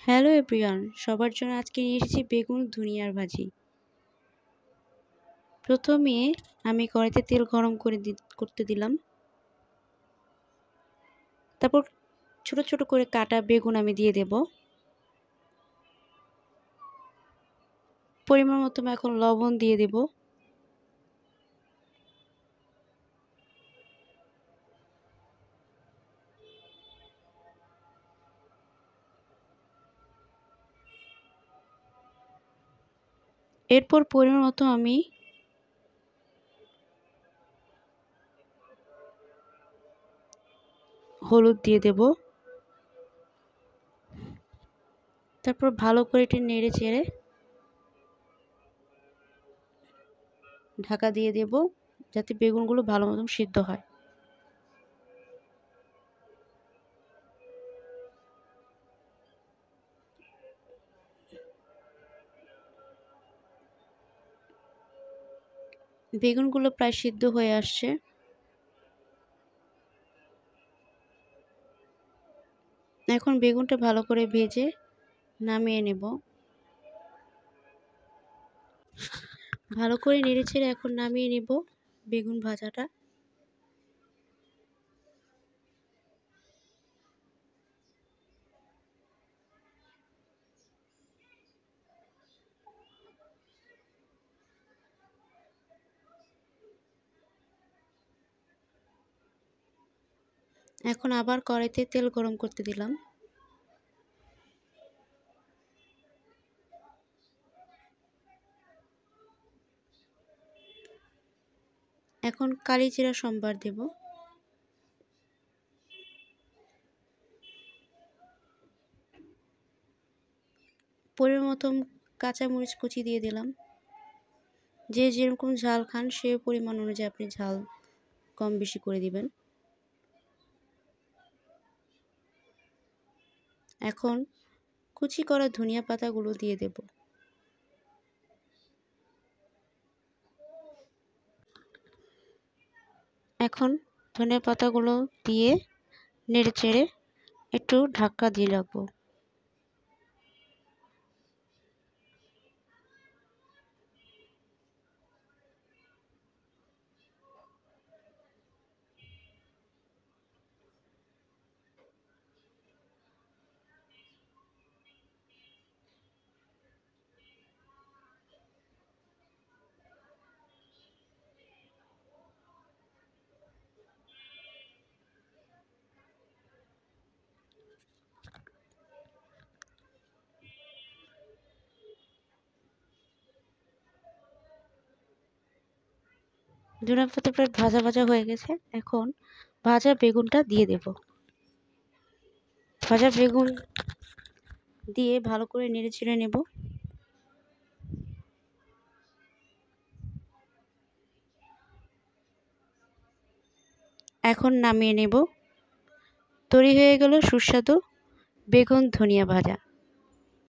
Hello everyone, সবার জন্য আজকে নিয়ে এসেছি বেগুন ধনিয়ার ভাজি। প্রথমে আমি কড়াইতে তেল গরম করতে দিলাম। তারপর ছোট ছোট করে কাটা বেগুন আমি দিয়ে দেব। পরিমাণ মতো এখন লবণ দিয়ে দেব। এরপর পরিমাণ মতো আমি হলুদ দিয়ে দেব। তারপর ভালো করে এটি নেড়ে চেড়ে ঢাকা দিয়ে দেব, যাতে বেগুনগুলো ভালো মতন সিদ্ধ হয়। বেগুনগুলো প্রায় সিদ্ধ হয়ে আসছে। এখন বেগুনটা ভালো করে ভেজে নামিয়ে নেব। ভালো করে নেড়েচেড়ে এখন নামিয়ে নেব বেগুন ভাজাটা। এখন আবার কড়াইতে তেল গরম করতে দিলাম। এখন কালিজিরা সম্বার দেব। পরিমাণ মতো কাঁচামরিচ কুচি দিয়ে দিলাম। যে যেরকম ঝাল খান সে পরিমাণ অনুযায়ী আপনি ঝাল কম বেশি করে দিবেন। এখন কুচি করা ধনিয়া পাতাগুলো দিয়ে দেব। এখন ধনিয়া পাতাগুলো দিয়ে নেড়ে চেড়ে একটু ঢাকা দিয়ে রাখবো। ধনিয়া পাতা প্রায় ভাজা ভাজা হয়ে গেছে। এখন ভাজা বেগুনটা দিয়ে দেব। ভাজা বেগুন দিয়ে ভালো করে নেড়ে চেড়ে নেব। এখন নামিয়ে নেব। তৈরি হয়ে গেল সুস্বাদু বেগুন ধনিয়া ভাজা।